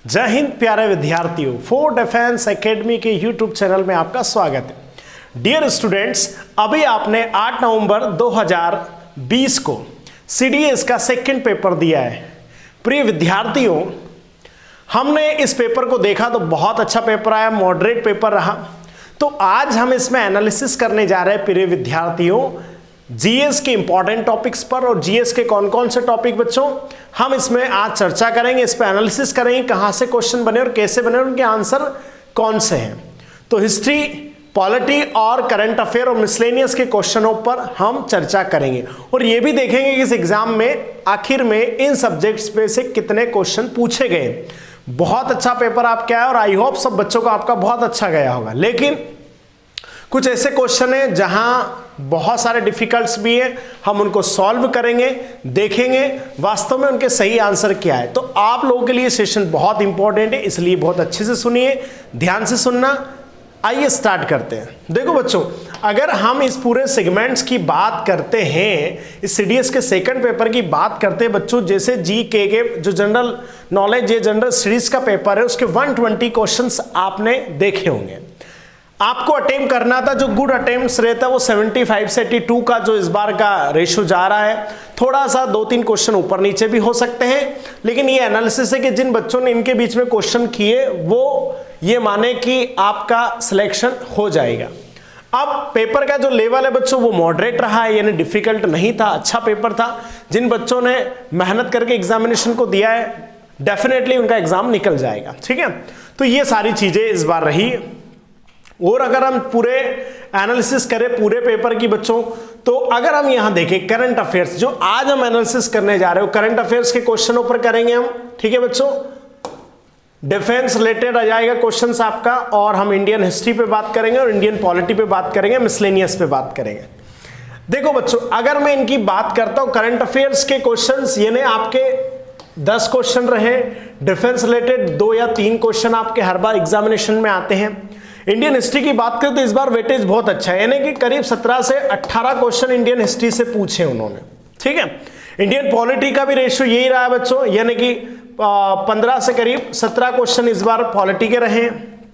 जय हिंद प्यारे विद्यार्थियों, फॉर डिफेंस एकेडमी के यूट्यूब चैनल में आपका स्वागत है। डियर स्टूडेंट्स, अभी आपने 8 नवंबर 2020 को सीडीएस का सेकंड पेपर दिया है। प्रिय विद्यार्थियों, हमने इस पेपर को देखा तो बहुत अच्छा पेपर आया, मॉडरेट पेपर रहा। तो आज हम इसमें एनालिसिस करने जा रहे हैं प्रिय विद्यार्थियों जीएस के इंपॉर्टेंट टॉपिक्स पर। और जीएस के कौन कौन से टॉपिक बच्चों हम इसमें आज चर्चा करेंगे, इस पर एनालिसिस करेंगे, कहां से क्वेश्चन बने और कैसे बने और उनके आंसर कौन से हैं। तो हिस्ट्री, पॉलिटी और करंट अफेयर और मिसलेनियस के क्वेश्चनों पर हम चर्चा करेंगे और ये भी देखेंगे कि इस एग्जाम में आखिर में इन सब्जेक्ट्स पे से कितने क्वेश्चन पूछे गए। बहुत अच्छा पेपर आपका है और आई होप सब बच्चों का आपका बहुत अच्छा गया होगा। लेकिन कुछ ऐसे क्वेश्चन हैं जहां बहुत सारे डिफिकल्ट्स भी हैं, हम उनको सॉल्व करेंगे, देखेंगे वास्तव में उनके सही आंसर क्या है। तो आप लोगों के लिए सेशन बहुत इंपॉर्टेंट है, इसलिए बहुत अच्छे से सुनिए, ध्यान से सुनना। आइए स्टार्ट करते हैं। देखो बच्चों, अगर हम इस पूरे सेगमेंट्स की बात करते हैं, इस सीडीएस के सेकंड पेपर की बात करते हैं बच्चों, जैसे जीके के जो जनरल नॉलेज, ये जनरल स्टडीज का पेपर है, उसके 120 क्वेश्चंस आपने देखे होंगे। आपको अटेम्प्ट करना था, जो गुड अटेम्प्ट्स रहता है वो 75 से 82 का जो इस बार का रेशो जा रहा है। थोड़ा सा 2-3 क्वेश्चन ऊपर नीचे भी हो सकते हैं, लेकिन ये एनालिसिस है कि जिन बच्चों ने इनके बीच में क्वेश्चन किए वो ये माने कि आपका सिलेक्शन हो जाएगा। अब पेपर का जो लेवल है बच्चों वो मॉडरेट रहा है, यानी डिफिकल्ट नहीं था, अच्छा पेपर था। जिन बच्चों ने मेहनत करके एग्जामिनेशन को दिया है डेफिनेटली उनका एग्जाम निकल जाएगा। ठीक है, तो ये सारी चीजें इस बार रही। और अगर हम पूरे एनालिसिस करें पूरे पेपर की बच्चों, तो अगर हम यहां देखें करंट अफेयर्स, जो आज हम एनालिसिस करने जा रहे हो करंट अफेयर्स के क्वेश्चनों पर करेंगे हम। ठीक है बच्चों, डिफेंस रिलेटेड आ जाएगा क्वेश्चंस आपका, और हम इंडियन हिस्ट्री पे बात करेंगे और इंडियन पॉलिटी पे बात करेंगे, मिसलेनियस पे बात करेंगे। देखो बच्चों, अगर मैं इनकी बात करता हूं करंट अफेयर्स के क्वेश्चंस, यानी आपके 10 क्वेश्चन रहे, डिफेंस रिलेटेड 2 या 3 क्वेश्चन आपके हर बार एग्जामिनेशन में आते हैं। इंडियन हिस्ट्री की बात करें तो इस बार वेटेज बहुत अच्छा है, यानी कि करीब 17 से 18 क्वेश्चन इंडियन हिस्ट्री से पूछे उन्होंने। ठीक है, इंडियन पॉलिटी का भी रेशियो यही रहा है बच्चों, यानी कि 15 से करीब 17 क्वेश्चन इस बार पॉलिटी के रहे हैं।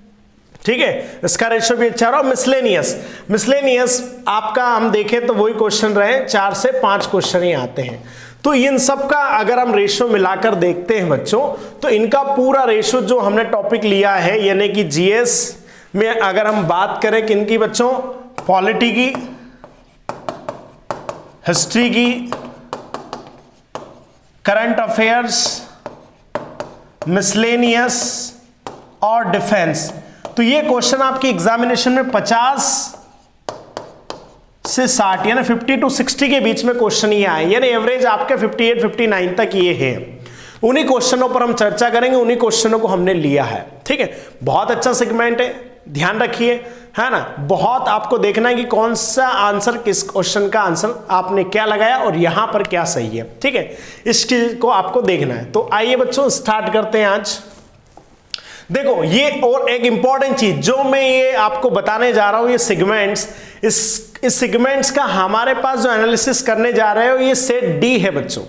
ठीक है, इसका रेशियो भी अच्छा रहा। मिसलेनियस आपका हम देखें तो वही क्वेश्चन रहे, 4 से 5 क्वेश्चन ही आते हैं। तो इन सब का अगर हम रेशियो मिलाकर देखते हैं बच्चों, तो इनका पूरा रेशियो जो हमने टॉपिक लिया है, यानी कि जीएस में अगर हम बात करें किनकी बच्चों, पॉलिटी की, हिस्ट्री की, करंट अफेयर्स, मिसलेनियस और डिफेंस, तो ये क्वेश्चन आपकी एग्जामिनेशन में 50 से 60 यानी 50 to 60 के बीच में क्वेश्चन ये आए, यानी एवरेज आपके 58-59 तक ये है। उन्हीं क्वेश्चनों पर हम चर्चा करेंगे, उन्हीं क्वेश्चनों को हमने लिया है। ठीक है, बहुत अच्छा सेगमेंट है, ध्यान रखिए, है ना। बहुत आपको देखना है कि कौन सा आंसर, किस क्वेश्चन का आंसर आपने क्या लगाया और यहां पर क्या सही है। ठीक है, इस चीज को आपको देखना है। तो आइए बच्चों स्टार्ट करते हैं आज। देखो, ये और एक इंपॉर्टेंट चीज जो मैं ये आपको बताने जा रहा हूं, ये सेगमेंट्स, इस सेगमेंट्स का हमारे पास जो एनालिसिस करने जा रहे हो ये सेट डी है बच्चों,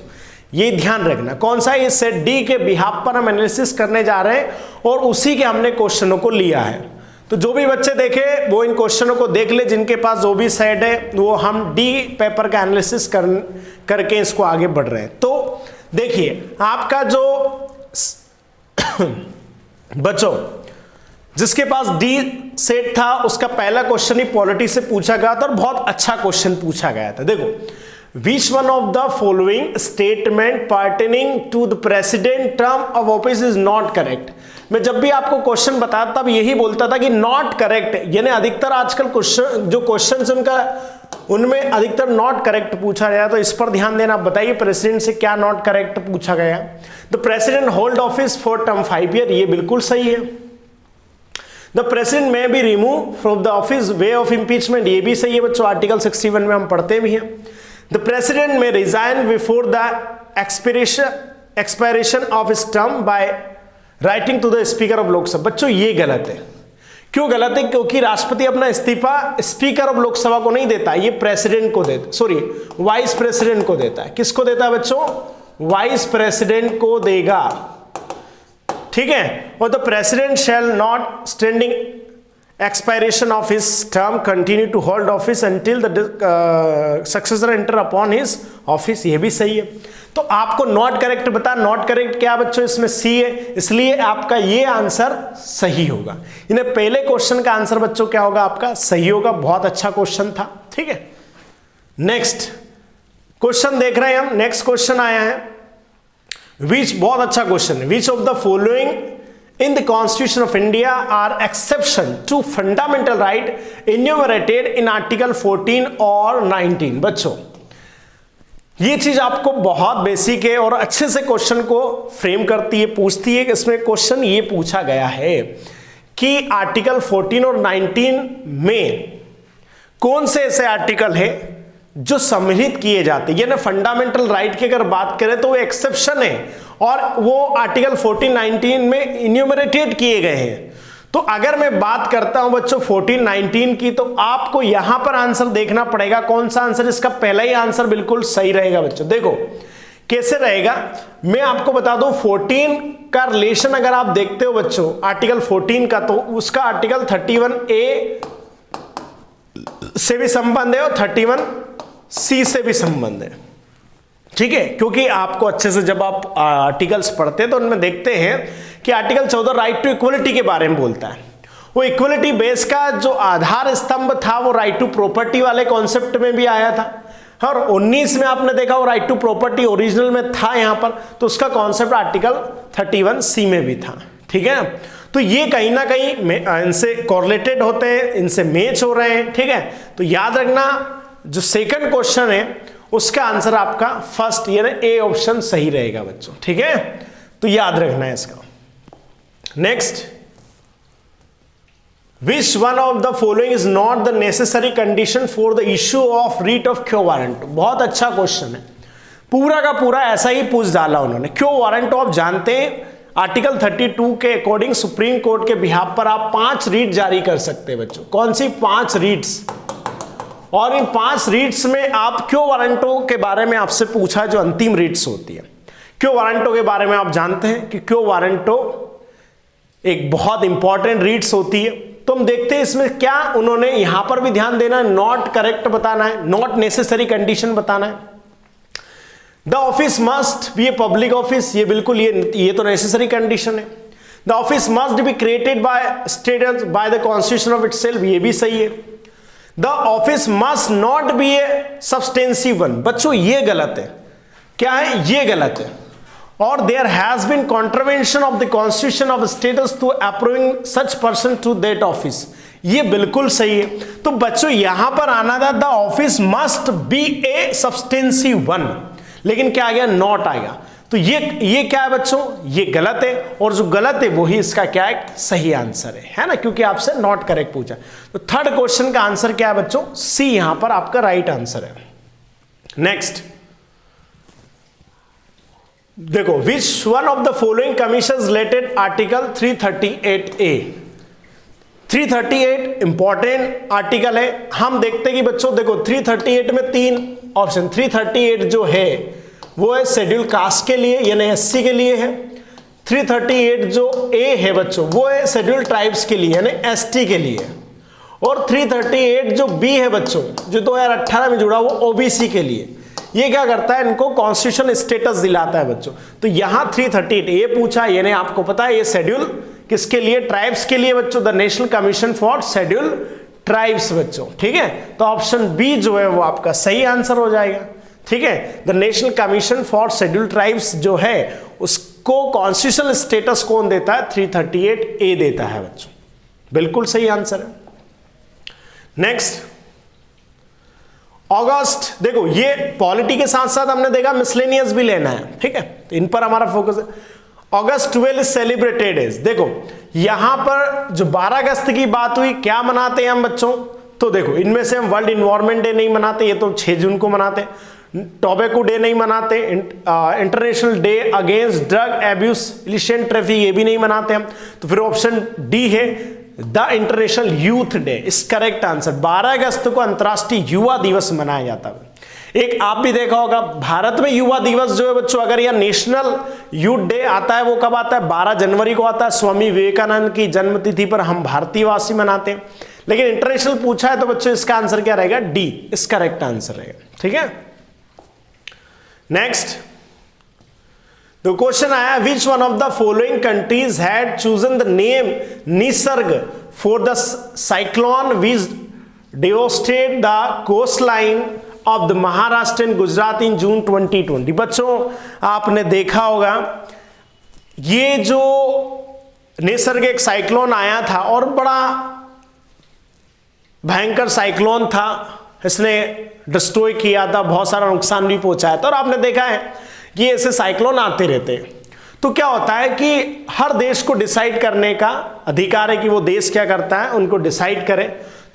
ये ध्यान रखना। कौन सा? ये सेट डी के बिहाफ पर हम एनालिसिस करने जा रहे हैं और उसी के हमने क्वेश्चनों को लिया है। तो जो भी बच्चे देखे वो इन क्वेश्चनों को देख ले, जिनके पास जो भी सेट है वो हम डी पेपर का एनालिसिस करके इसको आगे बढ़ रहे हैं। तो देखिए, आपका जो बच्चों जिसके पास डी सेट था उसका पहला क्वेश्चन ही पॉलिटी से पूछा गया था और बहुत अच्छा क्वेश्चन पूछा गया था। देखो, Which one of the following statement pertaining to the president term of office is not correct? मैं जब भी आपको क्वेश्चन बताता तब यही बोलता था कि नॉट करेक्ट, यानी अधिकतर आजकल क्वेश्चन जो क्वेश्चन उनका उनमें अधिकतर नॉट करेक्ट पूछा गया। तो इस पर ध्यान देना। बताइए प्रेसिडेंट से क्या नॉट करेक्ट पूछा गया? The president hold office for term 5 year, ये बिल्कुल सही है। द प्रेसिडेंट में be remove from the office way of impeachment, ये भी सही है बच्चों, आर्टिकल 61 में हम पढ़ते भी हैं। The president may resign before the expiration of his term by writing to the speaker of Lok Sabha. बच्चों ये गलत है। क्यों गलत है? क्योंकि राष्ट्रपति अपना इस्तीफा स्पीकर ऑफ लोकसभा को नहीं देता, ये प्रेसिडेंट को देता, सॉरी वाइस प्रेसिडेंट को देता है। किसको देता है बच्चों? वाइस प्रेसिडेंट को देगा। ठीक है, और the president shall not standing expiration of his term continue to hold office until the successor enter upon his office, ये भी सही है। तो आपको नॉट करेक्ट बता, नॉट करेक्ट क्या बच्चों, इसमें सी है, इसलिए आपका ये आंसर सही होगा। इन्हें पहले क्वेश्चन का आंसर बच्चों क्या होगा, आपका सही होगा। बहुत अच्छा क्वेश्चन था, ठीक है। नेक्स्ट क्वेश्चन देख रहे हैं हम। नेक्स्ट क्वेश्चन आया है विच, बहुत अच्छा क्वेश्चन है, विच of the following in the Constitution of India are exception to fundamental right enumerated in Article 14 और 19। बच्चों ये चीज आपको बहुत बेसिक है और अच्छे से क्वेश्चन को फ्रेम करती है, पूछती है। इसमें क्वेश्चन ये पूछा गया है कि आर्टिकल 14 और 19 में कौन से ऐसे आर्टिकल है जो सम्मिलित किए जाते हैं, यानी फंडामेंटल राइट की अगर बात करें तो वो एक्सेप्शन है और वो आर्टिकल 14-19 में इन्यूमरेटेड किए गए हैं। तो अगर मैं बात करता हूं बच्चों 14-19 की, तो आपको यहां पर आंसर देखना पड़ेगा कौन सा आंसर, इसका पहला ही आंसर बिल्कुल सही रहेगा बच्चों। देखो कैसे रहेगा, मैं आपको बता दूं 14 का रिलेशन अगर आप देखते हो बच्चों आर्टिकल 14 का, तो उसका आर्टिकल 31A से भी संबंध है और 31C से भी संबंध है, ठीक है। क्योंकि आपको अच्छे से जब आप आर्टिकल्स पढ़ते हैं तो उनमें देखते हैं कि आर्टिकल 14 राइट टू इक्वलिटी के बारे में बोलता है। वो इक्वलिटी बेस का जो आधार स्तंभ था वो राइट टू प्रॉपर्टी वाले कॉन्सेप्ट में भी आया था, और 19 में आपने देखा वो राइट टू प्रॉपर्टी ओरिजिनल में था यहां पर, तो उसका कॉन्सेप्ट आर्टिकल 31C में भी था, ठीक है। तो ये कहीं ना कहीं इनसे कॉरलेटेड होते हैं, इनसे मैच हो रहे हैं, ठीक है। तो याद रखना जो सेकंड क्वेश्चन है उसका आंसर आपका फर्स्ट यानी ए ऑप्शन सही रहेगा बच्चों, ठीक है। तो याद रखना है इसका। Next, which one of the following is not the necessary condition for the issue of writ of quo warranto. बहुत अच्छा क्वेश्चन है, पूरा का पूरा ऐसा ही पूछ डाला उन्होंने। क्यो वारंट आप जानते हैं आर्टिकल 32 के अकॉर्डिंग सुप्रीम कोर्ट के बिहाफ पर आप 5 रीट जारी कर सकते हैं बच्चों। कौन सी 5 रीट्स, और इन 5 रीट्स में आप क्यो वारंटों के बारे में आपसे पूछा जो अंतिम रीट्स होती है। क्यो वारंटों के बारे में आप जानते हैं कि क्यो वारंटो एक बहुत इंपॉर्टेंट रीट्स होती है। तो हम देखते हैं इसमें क्या उन्होंने यहां पर भी ध्यान देना है, नॉट करेक्ट बताना है, नॉट नेसेसरी कंडीशन बताना है। The office must be a public office, ये बिल्कुल ये तो नेसेसरी कंडीशन है। The office must be created by state by the constitution of itself, ये भी सही है। The office must not be A substantive one, बच्चों ये गलत है। क्या है, ये गलत है। और there has been contravention of the constitution of status to approving such person to that office, ये बिल्कुल सही है। तो बच्चों यहां पर आना था the office must be A substantive one, लेकिन क्या आ गया, नॉट आएगा। तो ये क्या है बच्चों, ये गलत है, और जो गलत है वही इसका क्या है, सही आंसर है ना, क्योंकि आपसे नॉट करेक्ट पूछा। तो थर्ड क्वेश्चन का आंसर क्या है बच्चों, सी यहां पर आपका राइट आंसर है। नेक्स्ट देखो, विच one of the following commission related article 338A। 338 important article है। हम देखते हैं कि बच्चों देखो 338 में 3 ऑप्शन, 338 जो है वो है शेड्यूल कास्ट के लिए यानी एससी के लिए है। 338 जो ए है बच्चों वो है शेड्यूल ट्राइब्स के लिए यानी एसटी के लिए, और 338 जो बी है बच्चों जो 2018 में जुड़ा वो ओबीसी के लिए। ये क्या करता है, इनको कॉन्स्टिट्यूशन स्टेटस दिलाता है बच्चों। तो यहां 338 ए पूछा, यानी आपको पता है ये शेड्यूल किसके लिए, ट्राइब्स के लिए बच्चों, the national commission for schedule tribes बच्चों, ठीक है। तो ऑप्शन बी जो है वो आपका सही आंसर हो जाएगा, ठीक है। The national commission for schedule tribes जो है उसको कॉन्स्टिट्यूशनल स्टेटस कौन देता है, 338A देता है बच्चों, बिल्कुल सही आंसर है। नेक्स्ट, अगस्त, देखो ये पॉलिटी के साथ साथ हमने देखा मिसलेनियस भी लेना है, ठीक है, तो इन पर हमारा फोकस है। अगस्त 12 सेलिब्रेटेड एज, देखो यहां पर जो 12 अगस्त की बात हुई, क्या मनाते हैं हम बच्चों, तो देखो इनमें से हम वर्ल्ड इन्वायरमेंट डे नहीं मनाते, ये तो 6 जून को मनाते हैं। टोबैको डे नहीं मनाते, international day against drug abuse illicit traffic ये भी नहीं मनाते हम। तो फिर ऑप्शन डी है द इंटरनेशनल यूथ डे इस करेक्ट आंसर। 12 अगस्त को अंतर्राष्ट्रीय युवा दिवस मनाया जाता है। एक आप भी देखा होगा भारत में युवा दिवस जो है बच्चों, अगर यह नेशनल यूथ डे आता है वो कब आता है, 12 जनवरी को आता है। स्वामी विवेकानंद की जन्मतिथि पर हम भारतीयवासी मनाते हैं। लेकिन इंटरनेशनल पूछा है तो बच्चों इसका आंसर क्या रहेगा, डी इस करेक्ट आंसर रहेगा। ठीक है, नेक्स्ट तो क्वेश्चन आया, which one of the following countries had chosen the name Nisarga for the cyclone which devastated the coastline of the Maharashtra and Gujarat in June 2020। बच्चों आपने देखा होगा ये जो निसर्ग एक साइक्लोन आया था और बड़ा भयंकर साइक्लोन था, इसने डिस्ट्रॉय किया था, बहुत सारा नुकसान भी पहुंचाया था। और आपने देखा है कि ऐसे साइक्लोन आते रहते हैं तो क्या होता है कि हर देश को डिसाइड करने का अधिकार है कि वो देश क्या करता है, उनको डिसाइड करे।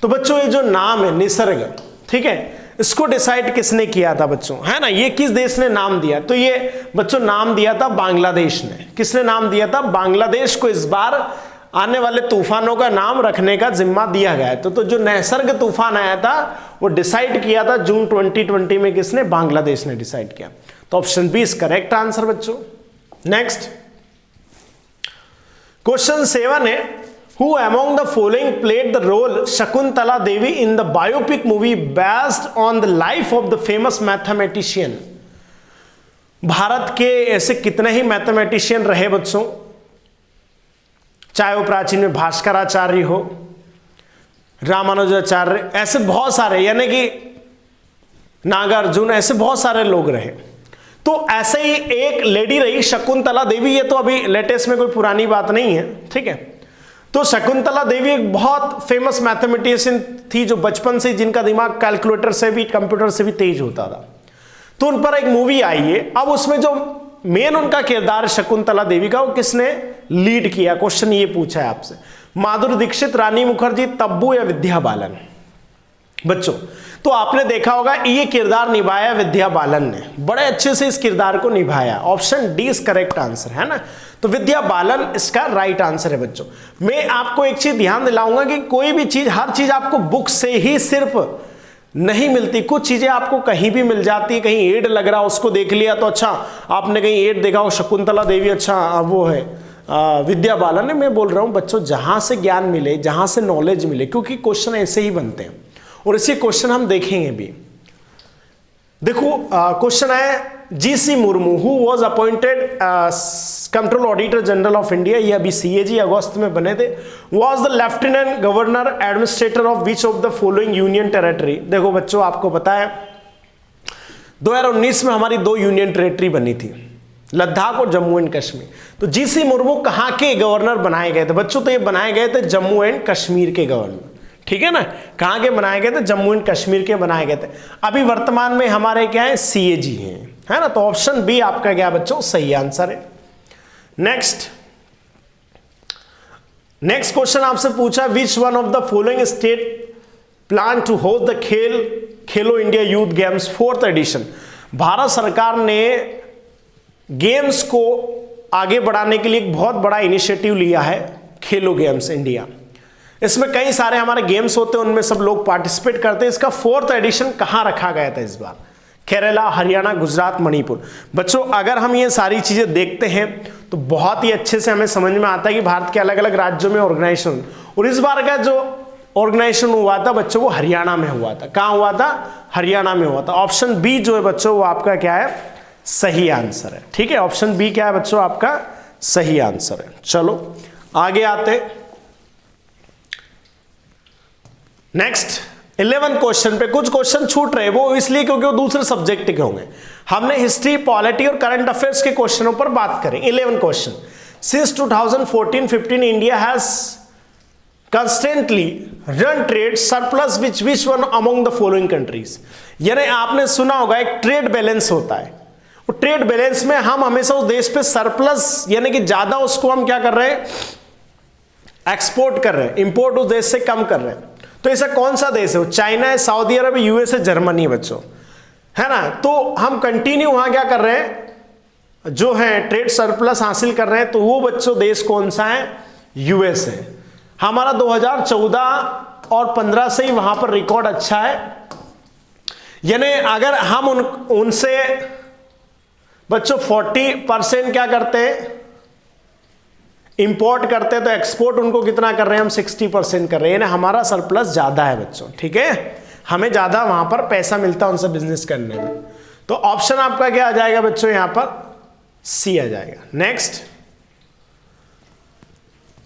तो बच्चों ये जो नाम है निसर्ग, ठीक है, इसको डिसाइड किसने किया था बच्चों, है ना, ये किस देश ने नाम दिया, तो ये बच्चों नाम दिया था बांग्लादेश ने। किसने नाम दिया था, बांग्लादेश को इस बार आने वाले तूफानों का नाम रखने का जिम्मा दिया गया है। तो जो निसर्ग तूफान आया था वो डिसाइड किया था जून 2020 में, किसने, बांग्लादेश ने डिसाइड किया। तो option B is correct answer बच्चों। नेक्स्ट क्वेश्चन 7 है, Who among the following played the role Shakuntala Devi in the biopic movie based on the life of the famous mathematician? Bharat के ऐसे कितने ही मैथमेटिशियन रहे बच्चों, चाहे वो प्राचीन में भास्कराचार्य हो, रामानुजाचार्य, ऐसे बहुत सारे, यानी कि नागार्जुन, ऐसे बहुत सारे लोग रहे। तो ऐसे ही एक लेडी रही शकुंतला देवी, ये तो अभी लेटेस्ट में कोई पुरानी बात नहीं है, ठीक है। तो शकुंतला देवी एक बहुत फेमस मैथमेटिशियन थी जो बचपन से, जिनका दिमाग कैलकुलेटर से भी, कंप्यूटर से भी तेज होता था। तो उन पर एक मूवी आई है। अब उसमें जो मेन उनका किरदार शकुंतला देवी का, वो किसने लीड किया, क्वेश्चन ये पूछा है आपसे, माधुरी दीक्षित, रानी मुखर्जी, तब्बू या विद्या बालन। बच्चों तो आपने देखा होगा ये किरदार निभाया विद्या बालन ने, बड़े अच्छे से इस किरदार को निभाया। Option D is correct answer, है ना। तो विद्या बालन इसका राइट आंसर है बच्चों। मैं आपको एक चीज ध्यान दिलाऊंगा कि कोई भी चीज, हर चीज आपको बुक से ही सिर्फ नहीं मिलती, कुछ चीजें आपको कहीं भी मिल जाती है। कहीं एड लग रहा उसको देख लिया तो अच्छा, आपने कहीं एड देखा हो शकुंतला देवी, अच्छा वो है विद्या बालन है। मैं बोल रहा हूं बच्चों जहां से ज्ञान मिले, जहां से नॉलेज मिले, क्योंकि क्वेश्चन ऐसे ही बनते हैं और इसी क्वेश्चन हम देखेंगे भी। देखो क्वेश्चन है, GC Murmu who was appointed control auditor general of India, ये अभी सीएजी अगस्त में बने थे, was the lieutenant governor administrator of which of the following union territory. देखो बच्चों आपको पता है 2019 में हमारी 2 यूनियन टेरिटरी बनी थी, लद्दाख और जम्मू एंड कश्मीर। तो जीसी मुर्मू कहाँ के गवर्नर बनाए गए थे बच्चों, तो ये बनाए गए थे जम्मू एंड कश्मीर के गवर्नर, ठीक है ना। कहां के बनाए गए थे, जम्मू एंड कश्मीर के बनाए गए थे। अभी वर्तमान में हमारे क्या है, सीएजी हैं, है ना। तो ऑप्शन बी आपका क्या बच्चों, सही आंसर है। नेक्स्ट क्वेश्चन आपसे पूछा, which one of the following state plan to host the Khelo India youth games 4th edition. Bharat सरकार ने गेम्स को आगे बढ़ाने के लिए एक बहुत बड़ा इनिशिएटिव लिया है, खेलो गेम्स इंडिया। इसमें कई सारे हमारे गेम्स होते हैं, उनमें सब लोग पार्टिसिपेट करते हैं। इसका 4th एडिशन कहां रखा गया था इस बार, केरला, हरियाणा, गुजरात, मणिपुर। बच्चों अगर हम ये सारी चीजें देखते हैं तो बहुत ही अच्छे से हमें समझ में आता है कि भारत के अलग अलग राज्यों में ऑर्गेनाइजेशन, और इस बार का जो ऑर्गेनाइजेशन हुआ था बच्चों वो हरियाणा में हुआ था। कहां हुआ था, हरियाणा में हुआ था। ऑप्शन बी जो है बच्चों वो आपका क्या है, सही आंसर है, ठीक है। ऑप्शन बी क्या है बच्चों, आपका सही आंसर है। चलो आगे आते, नेक्स्ट 11 क्वेश्चन पे। कुछ क्वेश्चन छूट रहे, वो इसलिए क्योंकि वो दूसरे सब्जेक्ट के होंगे। हमने हिस्ट्री, पॉलिटी और करंट अफेयर्स के क्वेश्चनों पर बात करें। 11 question, since 2014-15 India has constantly run trade surplus which one among the following countries. यानी आपने सुना होगा एक ट्रेड बैलेंस होता है, वो ट्रेड बैलेंस में हम हमेशा उस देश पे सरप्लस, यानी कि ज्यादा उसको हम क्या कर रहे हैं, एक्सपोर्ट कर रहे हैं, इंपोर्ट उस देश से कम कर रहे हैं। तो ऐसा कौन सा देश है, चाइना है, सऊदी अरब, यूएस है, जर्मनी बच्चों, है ना। तो हम कंटिन्यू वहां क्या कर रहे हैं, जो है ट्रेड सरप्लस हासिल कर रहे हैं। तो वो बच्चों देश कौन सा है, यूएस है। हमारा 2014 और 15 से ही वहां पर रिकॉर्ड अच्छा है। यानी अगर हम उनसे बच्चों 40% क्या करते हैं, इंपोर्ट करते हैं, तो एक्सपोर्ट उनको कितना कर रहे हैं हम, 60% कर रहे हैं, यानी हमारा सरप्लस ज्यादा है बच्चों। ठीक है, हमें ज्यादा वहां पर पैसा मिलता है उनसे बिजनेस करने में। तो ऑप्शन आपका क्या आ जाएगा बच्चों, यहां पर सी आ जाएगा।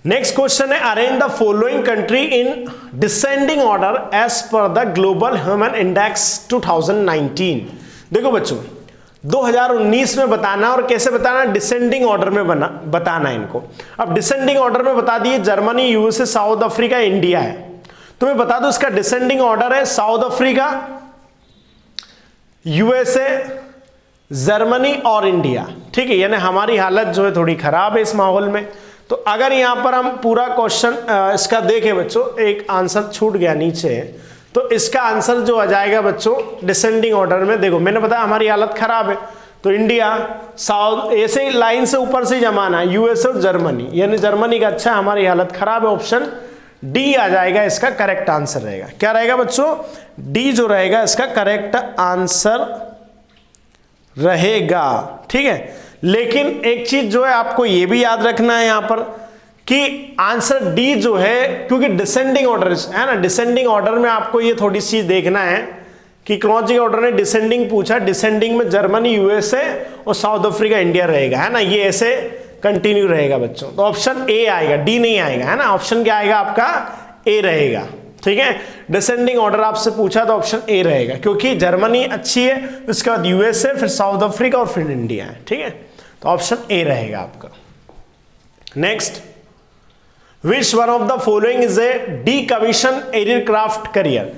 नेक्स्ट क्वेश्चन है, arrange the following country in descending order as per the global human index 2019। देखो बच्चों 2019 में बताना, और कैसे बताना, डिसेंडिंग ऑर्डर में बताना है इनको। अब डिसेंडिंग ऑर्डर में बता दिए, Germany, USA, south Africa, India है। तो मैं बता दूं इसका डिसेंडिंग ऑर्डर है साउथ अफ्रीका, यूएसए, जर्मनी और इंडिया। ठीक है, यानी हमारी हालत जो है थोड़ी खराब है इस माहौल में। तो अगर यहां पर हम पूरा क्वेश्चन इसका देखें बच्चों, एक आंसर छूट गया नीचे, तो इसका आंसर जो आ जाएगा बच्चों डिसेंडिंग ऑर्डर में, देखो मैंने बताया हमारी हालत खराब है, तो इंडिया, साउथ, ऐसे ही लाइन से ऊपर से जमाना है, यूएसए और जर्मनी, यानी जर्मनी का अच्छा, हमारी हालत खराब है। ऑप्शन डी आ जाएगा, इसका करेक्ट आंसर रहेगा। क्या रहेगा बच्चों, डी जो रहेगा इसका करेक्ट आंसर रहेगा। ठीक है, लेकिन एक चीज जो है आपको यह भी याद रखना है यहां पर कि आंसर डी जो है, क्योंकि डिसेंडिंग ऑर्डर है ना, डिसेंडिंग ऑर्डर में आपको ये थोड़ी सी देखना है कि क्रोनोलॉजिकल ऑर्डर ने डिसेंडिंग पूछा, डिसेंडिंग में जर्मनी, यूएसए और साउथ अफ्रीका, इंडिया रहेगा, है ना, ये ऐसे कंटिन्यू रहेगा बच्चों। तो ऑप्शन ए आएगा, डी नहीं आएगा, है ना। ऑप्शन क्या आएगा आपका, ए रहेगा। ठीक है, डिसेंडिंग ऑर्डर आपसे पूछा तो ऑप्शन ए रहेगा, क्योंकि जर्मनी अच्छी है, उसके बाद यूएसए, फिर साउथ अफ्रीका और फिर इंडिया है। ठीक है, तो ऑप्शन ए रहेगा आपका। Next, which one of the following is a decommission aircraft carrier.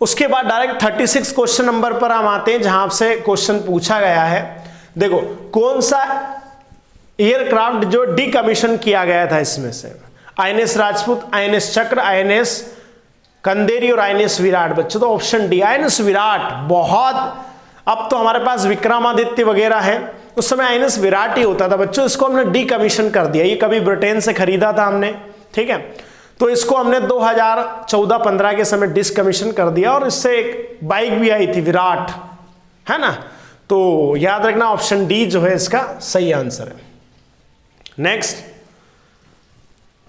उसके बाद डायरेक्ट 36 क्वेश्चन नंबर पर हम आते हैं, जहां आपसे क्वेश्चन पूछा गया है। देखो कौन सा एयरक्राफ्ट जो डीकमीशन किया गया था, इसमें से आईएनएस राजपूत, आईएनएस चक्र, आईएनएस कंदेरी और आईएनएस विराट। बच्चों तो ऑप्शन डी आईएनएस विराट। बहुत, अब तो हमारे पास विक्रमादित्य वगैरह है, उस समय आईएनएस विराट ही होता था बच्चों, इसको हमने डीकमीशन कर दिया। ये कभी ब्रिटेन से खरीदा था हमने, ठीक है, तो इसको हमने 2014-15 के समय डिसकमीशन कर दिया, और इससे एक बाइक भी आई थी विराट, है ना। तो याद रखना ऑप्शन डी जो है इसका सही आंसर है। Next,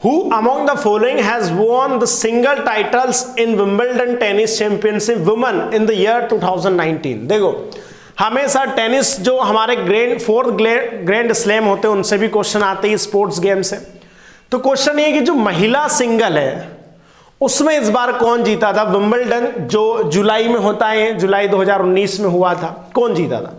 who among the following has won the single titles in Wimbledon tennis championship women in the year 2019। देखो हमेशा टेनिस जो हमारे ग्रैंड स्लैम होते हैं उनसे भी क्वेश्चन आते हैं, स्पोर्ट्स गेम से। तो क्वेश्चन ये कि जो महिला सिंगल है उसमें इस बार कौन जीता था, विंबलडन जो जुलाई में होता है, जुलाई 2019 में हुआ था, कौन जीता था?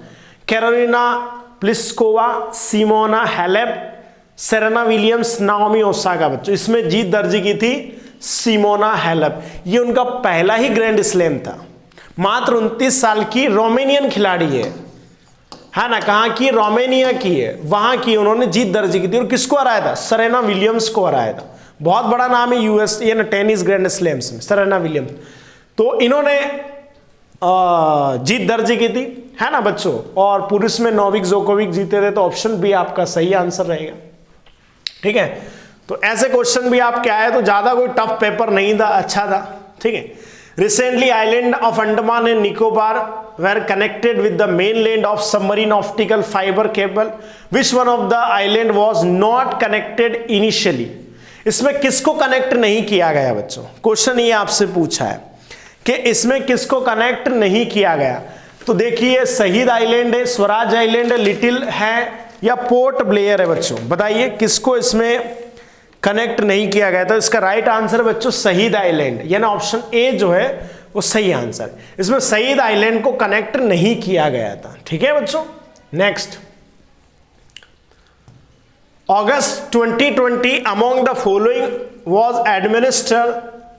Karolina Pliskova, Simona Halep, Serena Williams, Naomi Osaka. बच्चों इसमें जीत दर्ज की थी सिमोना हैलेप। ये उनका पहला ही ग्रैंड स्लैम था। मात्र 29 साल की रोमेनियन खिलाड़ी है ना, कहां की, रोमेनिया की है, वहां की उन्होंने जीत दर्ज की थी। और किसको हराया था? सेरेना विलियम्स को हराया था। बहुत बड़ा नाम है यूएस ये ना टेनिस ग्रैंड स्लैम्स में, सेरेना विलियम्स। तो इन्होंने जीत दर्ज की थी, है ना बच्चों। और पुरुष में नोविक जोकोविक जीते थे, तो ऑप्शन बी आपका सही आंसर रहेगा। ठीक है, तो ऐसे क्वेश्चन भी आपके आए तो ज्यादा कोई टफ पेपर नहीं था, अच्छा था। ठीक है, recently island of Andaman and Nicobar were connected with the mainland of submarine optical fiber cable. Which one of the island was not connected initially? इसमें किसको कनेक्ट नहीं किया गया बच्चों? क्वेश्चन ये आपसे पूछा है कि इसमें किसको कनेक्ट नहीं किया गया। तो देखिए शहीद आइलैंड है, स्वराज आइलैंड है, लिटिल है या पोर्ट ब्लेयर है। बच्चों बताइए किसको इसमें कनेक्ट नहीं किया गया। तो इसका राइट आंसर बच्चों शहीद आइलैंड, यानी ऑप्शन ए जो है वो सही आंसर। इसमें शहीद आइलैंड को कनेक्ट नहीं किया गया था। ठीक है बच्चों। नेक्स्ट, अगस्त 2020 among the following was administer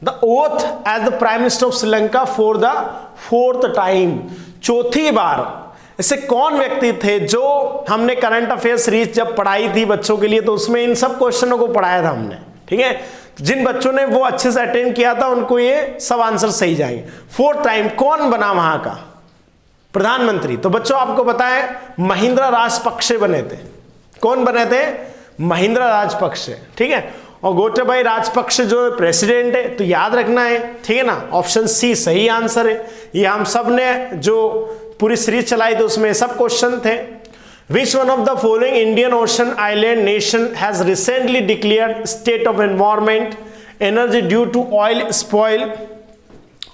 the oath as the prime minister of Sri Lanka for the 4th time. चौथी बार ऐसे कौन व्यक्ति थे जो हमने करंट अफेयर सीरीज जब पढ़ाई थी बच्चों के लिए, तो उसमें इन सब क्वेश्चनों को पढ़ाया था हमने। ठीक है, जिन बच्चों ने वो अच्छे से अटेंड किया था उनको ये सब आंसर सही जाएंगे। 4th टाइम कौन बना वहां का प्रधानमंत्री? तो बच्चों आपको पता है महिंद्रा राजपक्षे बने थे। कौन बने थे? महिंद्रा राजपक्षे। ठीक है, और गोटाबाई राजपक्ष जो प्रेसिडेंट है, तो याद रखना है, ठीक है ना। ऑप्शन सी सही आंसर है। ये हम सब ने जो पूरी सीरीज चलाई थी उसमें सब क्वेश्चन थे। Which one of the following Indian ocean island nation has recently declared state of environment energy due to oil spoil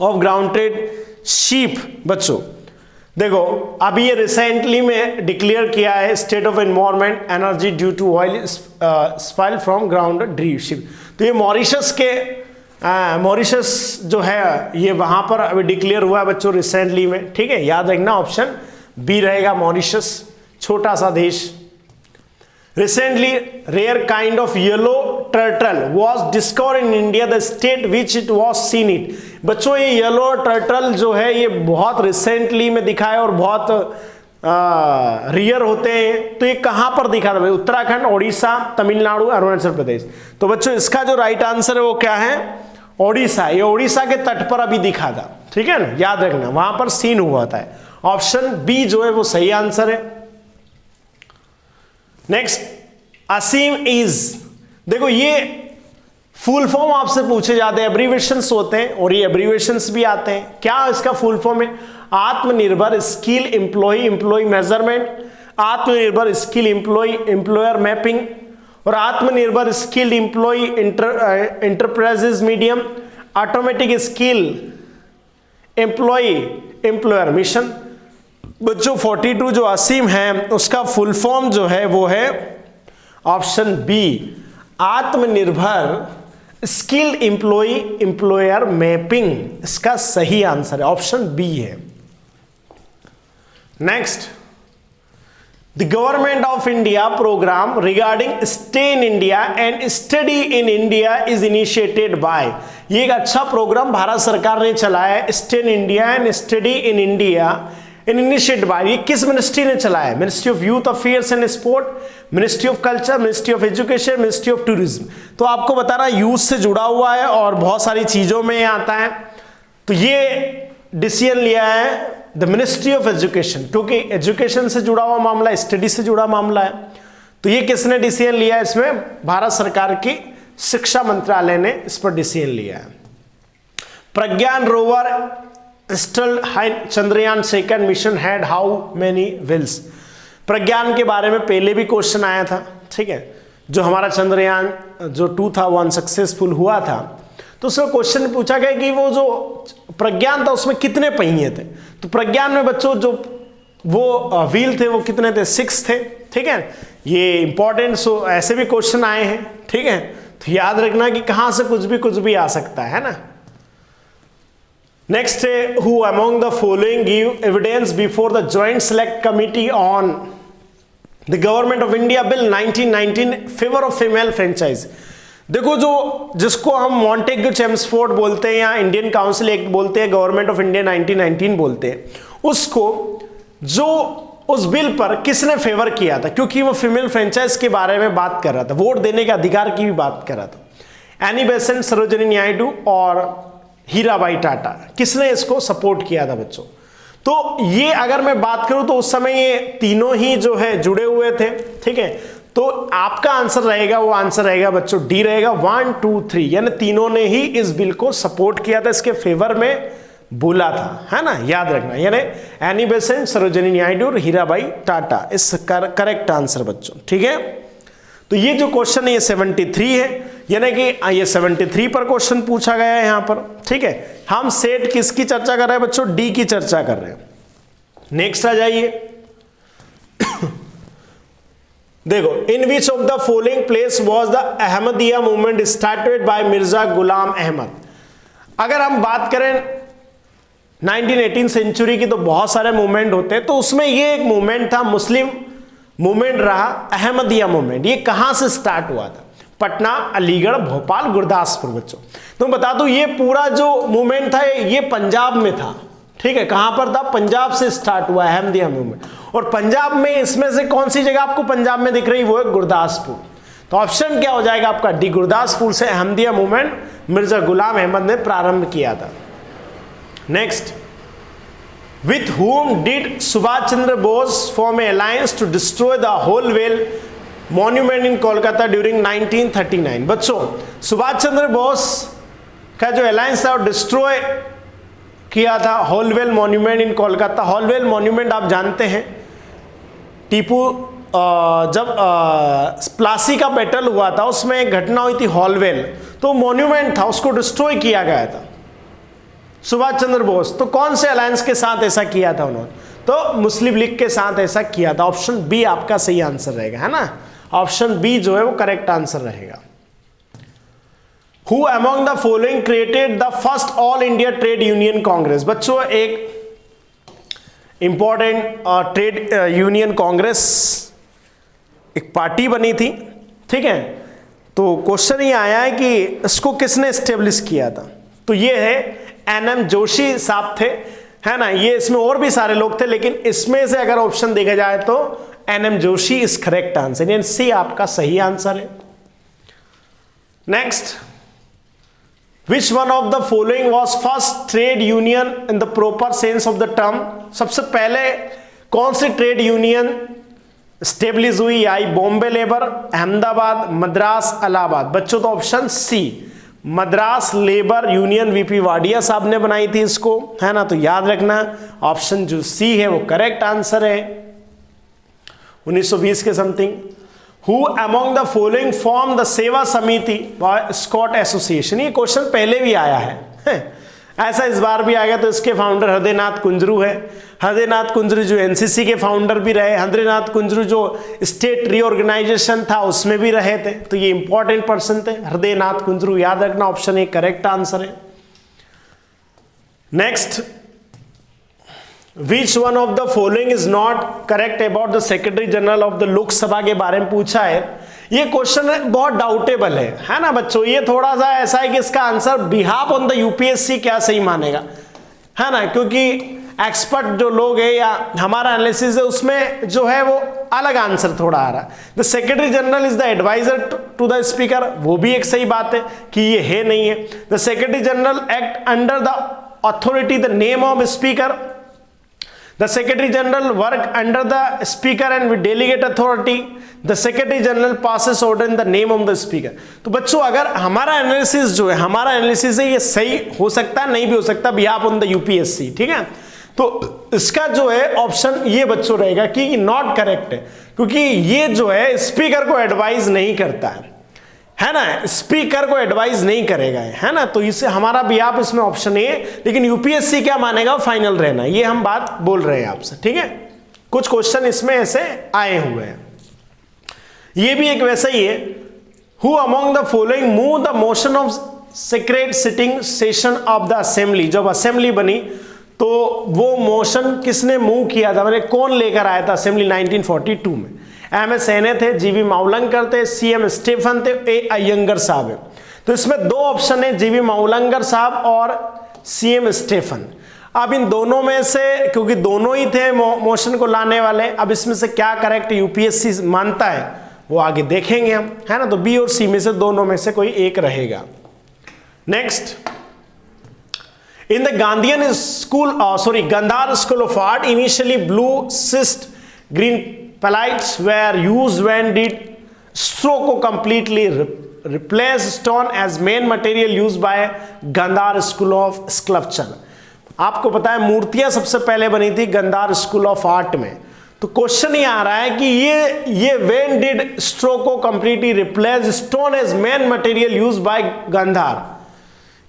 of grounded ship. बच्चों देखो अभी ये रिसेंटली में डिक्लेयर किया है state of environment energy due to oil spoil from ground drive ship. तो ये Mauritius के मॉरिशस जो है ये वहां पर अभी डिक्लेयर हुआ है बच्चों रिसेंटली में, ठीक है। याद रखना ऑप्शन बी रहेगा मॉरिशस, छोटा सा देश। Recently rare kind of yellow turtle was discover in India, the state which it was seen it. बच्चों ये येलो टर्टल जो है ये बहुत रिसेंटली में दिखा है और बहुत रियर होते हैं। तो ये कहां पर दिखा था भाई? उत्तराखंड, ओडिशा, तमिलनाडु, अरुणाचल प्रदेश। तो बच्चों इसका जो राइट आंसर है वो क्या है? ओडिशा। ये ओडिशा के तट पर अभी दिखा था, ठीक है ना, याद रखना वहां पर सीन हुआ था। ऑप्शन बी जो है वो सही आंसर है। नेक्स्ट असीम इज, देखो ये फुल फॉर्म आपसे पूछे जाते हैं, एब्रीवेशंस होते हैं और ये एब्रीवेशंस भी आते हैं। क्या इसका फुल फॉर्म है? Aatmanirbhar skill employ employ measurement, Aatmanirbhar skill employ employer mapping और Aatmanirbhar skilled employ enterprises medium, automatic skill employ employer mission. बच्चों 42 जो असीम है उसका फुल फॉर्म जो है वो है option B, Aatmanirbhar skilled employ employer mapping. इसका सही आंसर है ऑप्शन बी है। Next, the government of India program regarding stay in India and study in India is initiated by. ये एक अच्छा प्रोग्राम भारत सरकार ने चलाया है, stay in India and study in India initiated by. ये किस मिनिस्ट्री ने चलाया है? Ministry of youth affairs and sport, ministry of culture, ministry of education, ministry of tourism. तो आपको बताना यूथ से जुड़ा हुआ है और बहुत सारी चीजों में आता है। तो ये डिसीजन लिया है द मिनिस्ट्री ऑफ एजुकेशन, क्योंकि एजुकेशन से जुड़ा हुआ मामला, स्टडी से जुड़ा मामला है। तो ये किसने डिसीजन लिया है? इसमें भारत सरकार की शिक्षा मंत्रालय ने इस पर डिसीजन लिया है। Pragyan rover Chandrayaan second mission had how many wheels. Pragyan के बारे में पहले भी क्वेश्चन आया था, ठीक है। जो हमारा चंद्रयान जो 2 था वो अनसक्सेसफुल हुआ था, तो उसमें क्वेश्चन पूछा गया कि वो जो प्रज्ञान था उसमें कितने पहिए थे। तो प्रज्ञान में बच्चों जो वो व्हील थे वो कितने थे? 6 थे, ठीक है। ये इंपॉर्टेंट ऐसे भी क्वेश्चन आए हैं, ठीक है। तो याद रखना कि कहां से कुछ भी आ सकता है ना। नेक्स्ट है, who among the following give evidence before the joint select committee on the government of India bill 1919 favour of female franchise. देखो जो जिसको हम मॉन्टेग्यू चेम्सफोर्ड बोलते हैं या इंडियन काउंसिल एक्ट बोलते हैं, गवर्नमेंट ऑफ इंडिया 1919 बोलते हैं, उसको जो उस बिल पर किसने फेवर किया था? क्योंकि वो फीमेल फ्रेंचाइज के बारे में बात कर रहा था, वोट देने के अधिकार की भी बात कर रहा था। एनी बेसेंट, सरोजिनी नायडू और हीराबाई टाटा, किसने इसको सपोर्ट किया था बच्चों? तो ये अगर मैं बात करूं तो उस समय ये तीनों ही जो है जुड़े हुए थे, ठीक है। तो आपका आंसर रहेगा, वो आंसर रहेगा बच्चों डी रहेगा, 1 2 3, यानी तीनों ने ही इस बिल को सपोर्ट किया था, इसके फेवर में बोला था, है ना, याद रखना। यानी एनी बेसेंट, सरोजिनी नायडू और हीराबाई टाटा इस करेक्ट आंसर बच्चों, ठीक है। तो ये जो क्वेश्चन है ये 73 है, यानी कि ये 73 पर क्वेश्चन पूछा गया है यहां पर, ठीक है। हम सेट किसकी चर्चा कर रहे हैं बच्चों? डी की चर्चा कर रहे हैं। नेक्स्ट आ जाइए। देखो, in which of the following place was the Ahmadiyya movement started by Mirza Ghulam Ahmad. अगर हम बात करें 1918 सेंचुरी की तो बहुत सारे मूवमेंट होते हैं, तो उसमें ये एक मूवमेंट था, मुस्लिम मूवमेंट रहा, अहमदिया मूवमेंट। ये कहां से स्टार्ट हुआ था? पटना, अलीगढ़, भोपाल, गुरदासपुर बच्चों। तो बता दूं ये पूरा जो मूवमेंट था ये पंजाब में था, ठीक है। कहां पर था? पंजाब से स्टार्ट हुआ अहमदिया मूवमेंट। और पंजाब में इसमें से कौन सी जगह आपको पंजाब में दिख रही? वो है गुरदासपुर। तो ऑप्शन क्या हो जाएगा आपका? डी, गुरदासपुर से अहमदिया मूवमेंट मिर्जा गुलाम अहमद ने प्रारंभ किया था। Next, with whom did Subhash Chandra Bose form an alliance to destroy the whole monument in Kolkata during 1939। बच्चों सुभाष चंद्र बोस का जो अलायंस था वो डिस्ट्रॉय किया था Holwell monument in Kolkata. Holwell monument आप जानते हैं, टीपू जब प्लासी का बैटल हुआ था उसमें एक घटना हुई थी हॉलवेल, तो मॉन्यूमेंट था उसको डिस्ट्रॉय किया गया था सुभाष चंद्र बोस। तो कौन से अलायंस के साथ ऐसा किया था उन्होंने? तो मुस्लिम लीग के साथ ऐसा किया था। ऑप्शन बी आपका सही आंसर रहेगा, है ना। ऑप्शन बी जो है वो करेक्ट आंसर रहेगा। Who among the following created the first all India trade union Congress? बच्चों एक इंपॉर्टेंट ट्रेड यूनियन कांग्रेस एक पार्टी बनी थी, ठीक है। तो क्वेश्चन ये आया है कि इसको किसने एस्टेब्लिश किया था? तो ये है एनएम जोशी साहब थे, है ना। ये इसमें और भी सारे लोग थे, लेकिन इसमें से अगर ऑप्शन देखा जाए तो NM Joshi is correct answer, यानी सी आपका सही आंसर है। Next, which one of the following was first trade union in the proper sense of the term? सबसे पहले कौन सी ट्रेड यूनियन स्टेब्लिश हुई? I Bombay labour, Ahmedabad, Madras, Allahabad. बच्चों तो option C Madras labour union VP Wadia साहब ने बनाई थी इसको, है ना। तो याद रखना ऑप्शन जो सी है वो करेक्ट आंसर है। 1920 के something. Who among the following form the सेवा समिति स्कॉट एसोसिएशन? ये क्वेश्चन पहले भी आया है ऐसा इस बार भी आ गया। तो इसके फाउंडर हृदयनाथ कुंजरू है। हृदयनाथ कुंजरू जो एनसीसी के फाउंडर भी रहे, हृदयनाथ कुंजरू जो स्टेट रीऑर्गेनाइजेशन था उसमें भी रहे थे। तो ये इंपॉर्टेंट पर्सन थे हृदयनाथ कुंजरू, याद रखना ऑप्शन ए करेक्ट आंसर है। Next, which one of the following is not correct about the secretary general of the Lok Sabha के बारे में पूछा है। ये क्वेश्चन बहुत डाउटेबल है ना बच्चों। ये थोड़ा सा ऐसा है कि इसका answer behalf on the UPSC क्या सही मानेगा, है ना, क्योंकि एक्सपर्ट जो लोग है या हमारा एनालिसिस है उसमें जो है वो अलग आंसर थोड़ा आ रहा है। The secretary general is the adviser to the speaker, वो भी एक सही बात है कि ये है नहीं है। The secretary general act under the authority the name of speaker. The Secretary General work under the Speaker and with delegate authority. The Secretary General passes order in the name of the Speaker. तो बच्चों अगर हमारा analysis जो है, हमारा analysis है ये सही हो सकता है, नहीं भी हो सकता, बिहाफ ऑन द यूपीएससी, ठीक है। तो इसका जो है ऑप्शन ये बच्चों रहेगा कि नॉट करेक्ट है, क्योंकि ये जो है स्पीकर को एडवाइज नहीं करता है ना, स्पीकर को एडवाइज नहीं करेगा, है ना। तो इसे हमारा भी आप इसमें ऑप्शन ए, लेकिन यूपीएससी क्या मानेगा फाइनल रहना, ये हम बात बोल रहे हैं आपसे, ठीक है। कुछ क्वेश्चन इसमें ऐसे आए हुए हैं। ये भी एक वैसा ही है। Who among the following move the motion of secret sitting session of the assembly? जब असेंबली बनी तो वो मोशन किसने मूव किया था, मैंने कौन लेकर आया था असेंबली 1942 में? एम.एस. सेने थे, जीवी मावलंकर थे, सी.एम. स्टीफन थे, ए. अयंगर साहब है। तो इसमें दो ऑप्शन है, जीवी मावलंकर साहब और सी.एम. स्टीफन। अब इन दोनों में से, क्योंकि दोनों ही थे मोशन को लाने वाले, अब इसमें से क्या करेक्ट यूपीएससी मानता है वो आगे देखेंगे हम, है ना। तो बी और सी में से दोनों में से कोई एक रहेगा। Next, in the Gandhian school Gandhara school of art initially blue schist green palites were used when did Stroco completely replace stone as main material used by Gandhar School of Sculpture? आपको पता है मूर्तियां सबसे पहले बनी थी गंधार स्कूल ऑफ आर्ट में। तो क्वेश्चन ये आ रहा है कि ये when did Stroco completely replace stone as main material used by Gandhar,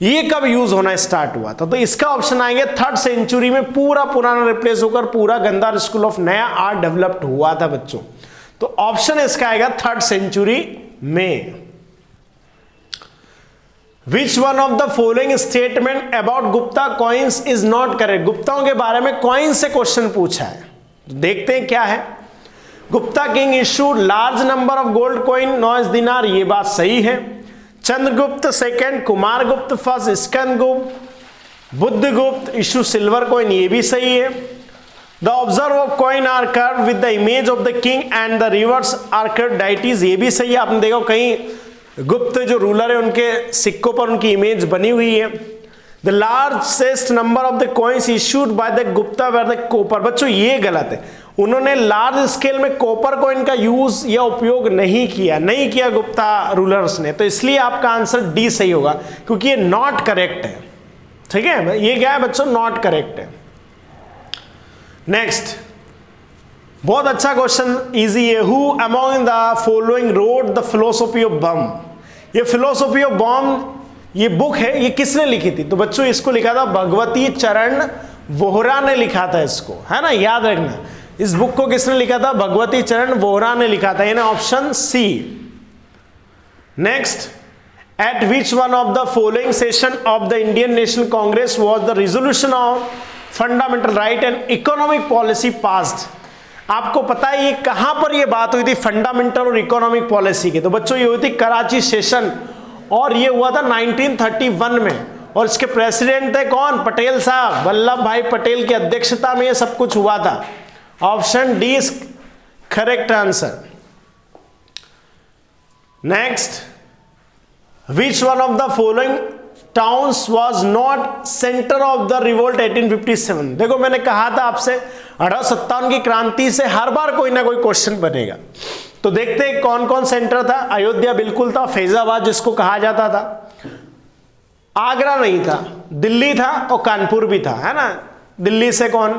ये कब यूज होना स्टार्ट हुआ था? तो इसका ऑप्शन आएंगे 3rd सेंचुरी में पूरा पुराना रिप्लेस होकर पूरा गंधार स्कूल ऑफ नया आर्ट डेवलप्ड हुआ था बच्चों। तो ऑप्शन इसका आएगा 3rd सेंचुरी में। Which one of the following statement about Gupta coins is not correct? गुप्ताओं के बारे में कॉइन से क्वेश्चन पूछा है, देखते हैं क्या है। Gupta king issued large number of gold coin noise दिनार, ये बात सही है। चंद्रगुप्त सेकंड, कुमार गुप्त फर्स्ट, स्कंद गुप्त, बुद्ध गुप्त इशू सिल्वर कॉइन, ये भी सही है। द ऑब्जर्व of coin are curve with the image of the king and the reverse are curve deities, ये भी सही है। आपने देखो कहीं गुप्त जो रूलर है उनके सिक्कों पर उनकी इमेज बनी हुई है। The largest number of the coins issued by the Gupta were the copper, बच्चों ये गलत है। उन्होंने लार्ज स्केल में कॉपर कॉइन का यूज या उपयोग नहीं किया गुप्ता रूलर्स ने, तो इसलिए आपका आंसर डी सही होगा, क्योंकि ये नॉट करेक्ट है। ठीक है, ये क्या है बच्चों, नॉट करेक्ट है। नेक्स्ट, बहुत अच्छा क्वेश्चन, इजी है। Who among the following road the philosophy of bomb. ये फिलोसॉफी ऑफ बॉम्ब ये बुक है, ये किसने लिखी थी? तो बच्चों इसको लिखा था भगवती चरण वोहरा ने लिखा था इसको, है ना, याद रखना। इस बुक को किसने लिखा था? भगवती चरण वोहरा ने लिखा था, यानी option C. Next, at which one of the following session of the Indian National Congress was the resolution of fundamental right and economic policy passed. आपको पता है ये कहां पर ये बात हुई थी फंडामेंटल और इकोनॉमिक पॉलिसी की? तो बच्चों ये हुई थी कराची सेशन, और ये हुआ था 1931 में, और इसके प्रेसिडेंट थे कौन? पटेल साहब, वल्लभ भाई पटेल की अध्यक्षता में ये सब कुछ हुआ था। Option D is correct answer. Next, which one of the following towns was not centre of the revolt 1857। देखो मैंने कहा था आपसे 1857 की क्रांति से हर बार कोई ना कोई क्वेश्चन बनेगा, तो देखते हैं कौन कौन सेंटर था। अयोध्या बिल्कुल था, फैजाबाद जिसको कहा जाता था, आगरा नहीं था, दिल्ली था और कानपुर भी था, है ना। दिल्ली से कौन?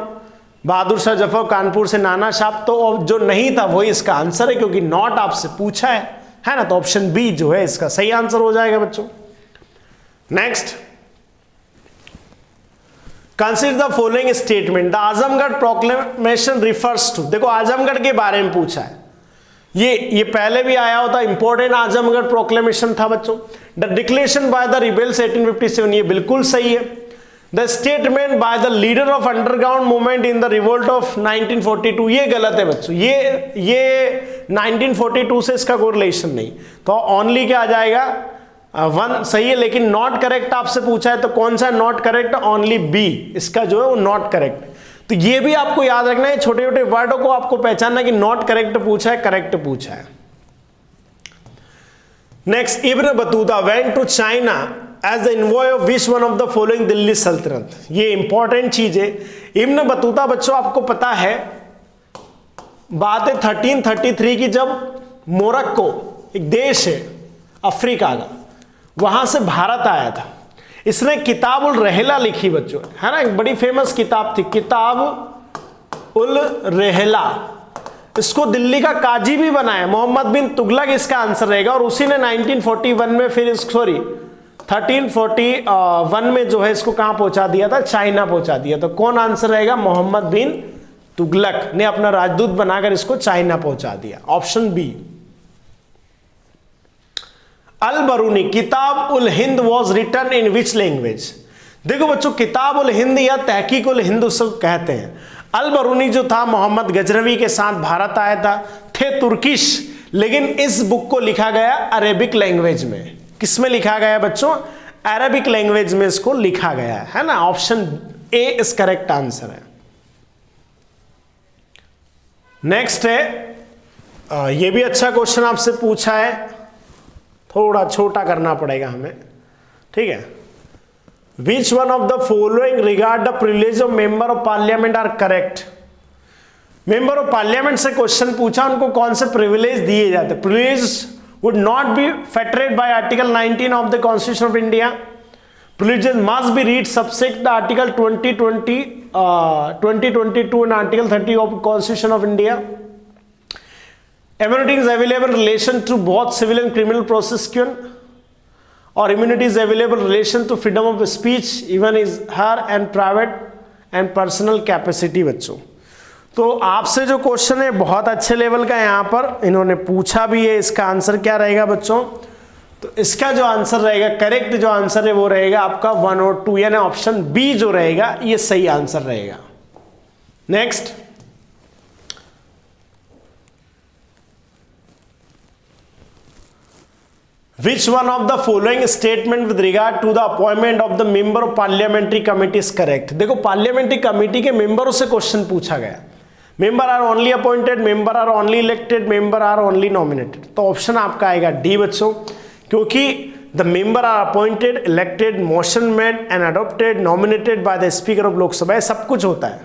बहादुर शाह जफर, कानपुर से नाना साहब। तो जो नहीं था वही इसका आंसर है, क्योंकि नॉट आपसे पूछा है ना, तो ऑप्शन बी जो है इसका सही आंसर हो जाएगा बच्चों। Next, consider the following statement the Azamgarh proclamation refers to. देखो आजमगढ़ के बारे में पूछा है, ये पहले भी आया होता, इंपॉर्टेंट आजमगढ़ प्रोक्लेमेशन था बच्चों। The declaration by the rebels 1857, ये बिल्कुल सही है। The statement by the leader of underground movement in the revolt of 1942, ये गलत है बच्चों, ये 1942 से इसका कोई रिलेशन नहीं, तो ओनली क्या आ जाएगा? वन सही है, लेकिन नॉट करेक्ट आपसे पूछा है, तो कौन सा नॉट करेक्ट? ओनली बी इसका जो है वो नॉट करेक्ट। तो ये भी आपको याद रखना है, छोटे छोटे वर्डों को आपको पहचानना कि नॉट करेक्ट पूछा है, करेक्ट पूछा है। Next, Ibn Battuta went to China as the envoy of which one of the following Delhi sultanate. ये इंपॉर्टेंट चीज है। इब्न बतूता बच्चों आपको पता है बात है 1333 की, जब मोरक्को एक देश है अफ्रीका का, वहां से भारत आया था। इसने किताब उल रहला लिखी बच्चों, है ना, एक बड़ी फेमस किताब थी किताब उल रहला। इसको दिल्ली का काजी भी बनाया मोहम्मद बिन तुगलक, इसका आंसर रहेगा। और उसी ने 1941 में फिर 1341 में जो है इसको कहां पहुंचा दिया था? चाइना पहुंचा दिया। तो कौन आंसर रहेगा? मोहम्मद बिन तुगलक ने अपना राजदूत बनाकर इसको चाइना पहुंचा दिया, option B. Al Biruni Kitab ul Hind was written in which language. देखो बच्चों किताब उल हिंद या तहकीक उल हिंद उसको कहते हैं। अल बरूनी जो था मोहम्मद गजनवी के साथ भारत आया था, थे तुर्किश, लेकिन इस बुक को लिखा गया अरेबिक लैंग्वेज में। किसमें लिखा गया बच्चों? अरेबिक लैंग्वेज में इसको लिखा गया है ना, ऑप्शन ए इस करेक्ट आंसर है। नेक्स्ट है, ये भी अच्छा क्वेश्चन आपसे पूछा है, थोड़ा छोटा करना पड़ेगा हमें, ठीक है। Which one of the following regard the privilege of member of parliament are correct. Member of parliament से क्वेश्चन पूछा, उनको कौन से प्रिविलेज दिए जाते? Privilege would not be fettered by Article 19 of the Constitution of India. Privileges must be read subject the Article 2022 and Article 30 of Constitution of India. Immunity is available in relation to both civil and criminal prosecution, or immunity is available in relation to freedom of speech, even is her and private and personal capacity बच्चों। तो आपसे जो question है बहुत अच्छे level का यहाँ पर इन्होंने पूछा भी है। इसका आंसर क्या रहेगा बच्चों? तो इसका जो आंसर रहेगा, करेक्ट जो आंसर है वो रहेगा आपका 1 और 2, यानी ऑप्शन बी जो रहेगा ये सही आंसर रहेगा। Next, which one of the following statement with regard to the appointment of the member of parliamentary committee is correct. देखो पार्लियामेंट्री कमिटी के मेंबरों से क्वेश्चन पूछा गया। Member are only appointed, member are only elected, member are only nominated. तो option आपका आएगा D बच्चों, क्योंकि the member are appointed, elected, motion made and adopted, nominated by the speaker of Lok Sabha, सब कुछ होता है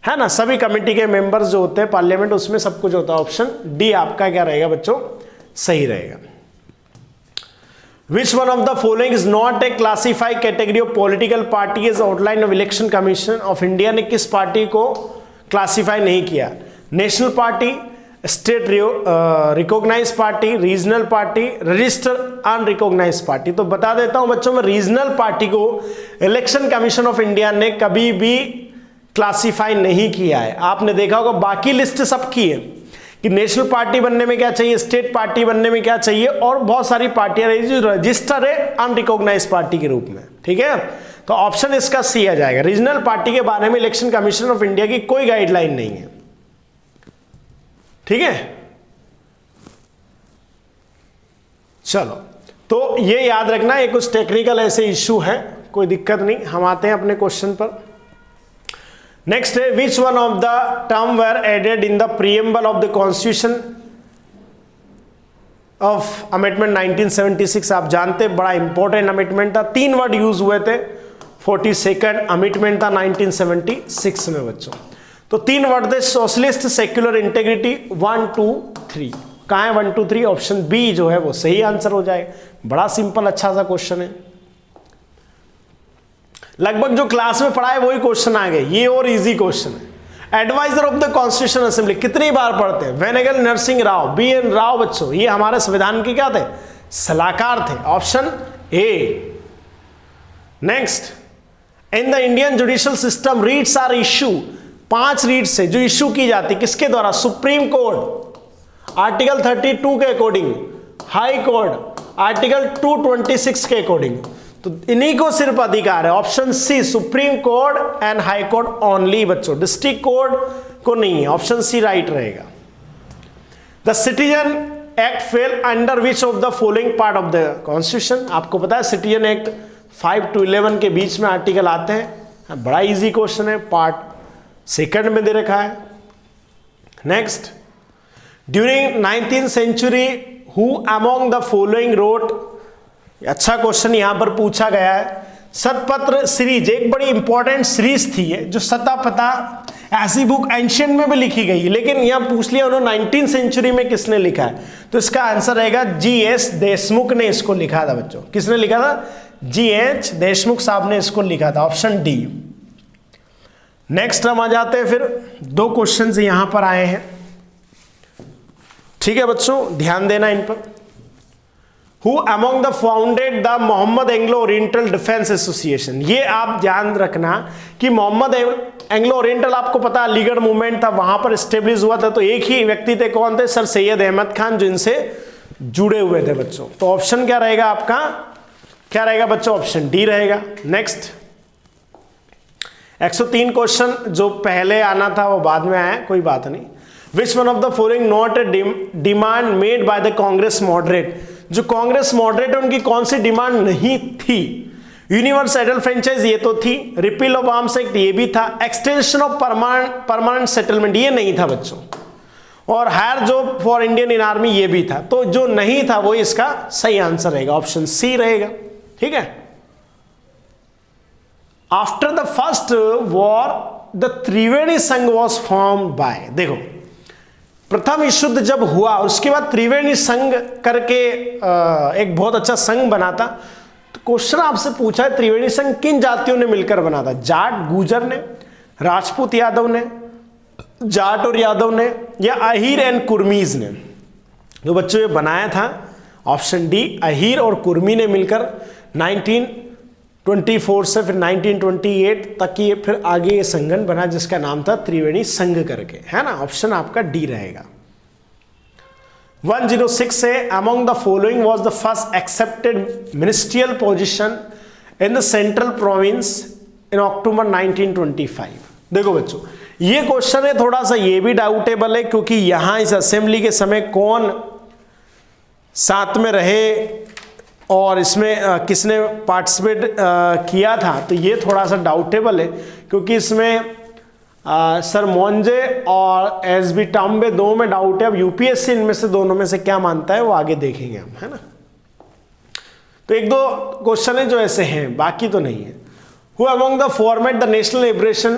है ना, सभी कमेटी के मेंबर्स जो होते हैं पार्लियामेंट उसमें सब कुछ होता है। ऑप्शन डी आपका क्या रहेगा बच्चों, सही रहेगा। Which one of the following is not a classified category of political party as outlined of Election Commission of India ने किस पार्टी को क्लासीफाई नहीं किया? National party, state recognize party, regional party, register unrecognize party. तो बता देता हूं बच्चों में, रीजनल पार्टी को इलेक्शन कमीशन ऑफ इंडिया ने कभी भी क्लासीफाई नहीं किया है। आपने देखा होगा बाकी लिस्ट सबकी है कि नेशनल पार्टी बनने में क्या चाहिए, स्टेट पार्टी बनने में क्या चाहिए, और बहुत सारी पार्टियां रही जो रजिस्टर है अनरिकॉग्नाइज पार्टी के रूप में। ठीक है, तो ऑप्शन इसका सी आ जाएगा। रीजनल पार्टी के बारे में इलेक्शन कमीशन ऑफ इंडिया की कोई गाइडलाइन नहीं है। ठीक है, चलो तो ये याद रखना, ये कुछ टेक्निकल ऐसे इश्यू है, कोई दिक्कत नहीं। हम आते हैं अपने क्वेश्चन पर। नेक्स्ट है, which one of the term were added in the preamble of the constitution of amendment 1976। आप जानते हैं बड़ा इंपॉर्टेंट अमेंडमेंट था, 3 वर्ड यूज हुए थे। 42nd अमेंडमेंट था 1976 में बच्चों। तो 3 वर्ड थे, सोशलिस्ट, सेक्युलर, इंटेग्रिटी। 1 2 3 कहां है? 1 2 3 ऑप्शन बी जो है वो सही आंसर हो जाएगा। बड़ा सिंपल अच्छा सा क्वेश्चन है, लगभग जो क्लास में पढ़ा है वही क्वेश्चन आ गए, ये और इजी क्वेश्चन है। Adviser of the constitution assembly कितनी बार पढ़ते हैं? वेनेगल नरसिंह राव, BN राव बच्चों, ये हमारे संविधान के क्या थे? सलाहकार थे। Option A. Next, in the Indian judicial system writs are issue, 5 writs है जो इश्यू की जाती, किसके द्वारा? सुप्रीम कोर्ट आर्टिकल 32 के अकॉर्डिंग, हाई कोर्ट आर्टिकल 226 के अकॉर्डिंग। तो इन्हीं को सिर्फ अधिकार है। Option C, supreme court and high court only बच्चों, डिस्ट्रिक्ट कोर्ट को नहीं है। ऑप्शन सी राइट रहेगा। The citizen act fail under which of the following part of the constitution? आपको पता है सिटीजन एक्ट 5 to 11 के बीच में आर्टिकल आते हैं। बड़ा इजी क्वेश्चन है, पार्ट 2 में दे रखा है। Next, during 19th century who among the following wrote? अच्छा क्वेश्चन यहां पर पूछा गया है। सतपत्र सीरीज एक बड़ी इंपॉर्टेंट सीरीज थी है, जो सता पता ऐसी बुक एंशियंट में भी लिखी गई, लेकिन यहां पूछ लिया उन्होंने 19th century में किसने लिखा है, तो इसका आंसर रहेगा GS देशमुख ने इसको लिखा था बच्चों। किसने लिखा था? GH देशमुख साहब ने इसको लिखा था। Option D. नेक्स्ट हम आ जाते हैं, फिर 2 क्वेश्चन यहां पर आए हैं। ठीक है बच्चों, ध्यान देना इन पर। Who among the founded the Mohammad Anglo oriental defence association? ये आप ध्यान रखना कि मोहम्मद एंग्लो ओरिएंटल, आपको पता अलीगढ़ मूवमेंट था, वहां पर स्टेब्लिश हुआ था। तो एक ही व्यक्ति थे, कौन थे? सर सैयद अहमद खान, जो इनसे जुड़े हुए थे बच्चों। तो ऑप्शन क्या रहेगा आपका? क्या रहेगा बच्चों? ऑप्शन डी रहेगा। नेक्स्ट, 103 क्वेश्चन जो पहले आना था वो बाद में आया, कोई बात नहीं। विच one of the following not a demand made by the Congress moderate? जो कांग्रेस मॉडरेट है उनकी कौन सी डिमांड नहीं थी? यूनिवर्सल फ्रेंचाइज ये तो थी, रिपील ऑफ आर्म्स एक्ट ये भी था, एक्सटेंशन ऑफ परमानेंट सेटलमेंट ये नहीं था बच्चों, और higher job for Indian in army ये भी था। तो जो नहीं था वो इसका सही आंसर रहेगा, ऑप्शन सी रहेगा। ठीक है, after the first war the Triveni Sangh was form by, देखो प्रथम विश्व युद्ध जब हुआ उसके बाद त्रिवेणी संघ करके एक बहुत अच्छा संघ बना था। तो क्वेश्चन आपसे पूछा है त्रिवेणी संघ किन जातियों ने मिलकर बना था? जाट गुजर ने, राजपूत यादव ने, जाट और यादव ने, या अहीर एंड कुर्मीज ने? जो बच्चों ये बनाया था ऑप्शन डी, अहीर और कुर्मी ने मिलकर 1924 से फिर 1928 तक ये फिर आगे ये संगठन बना जिसका नाम था त्रिवेणी संघ करके, है ना। ऑप्शन आपका डी रहेगा। 106 से among the following was the first accepted ministerial position in the central province in October 1925? देखो बच्चों ये क्वेश्चन है, थोड़ा सा ये भी डाउटेबल है, क्योंकि यहां इस असेंबली के समय कौन साथ में रहे और इसमें किसने पार्टिसिपेट किया था, तो ये थोड़ा सा डाउटेबल है, क्योंकि इसमें सर मोंजे और SB टाम्बे दो में डाउट है। अब यूपीएससी इनमें से दोनों में से क्या मानता है वो आगे देखेंगे हम, है ना। तो 1-2 क्वेश्चन है जो ऐसे हैं, बाकी तो नहीं है। Who among the format the national liberation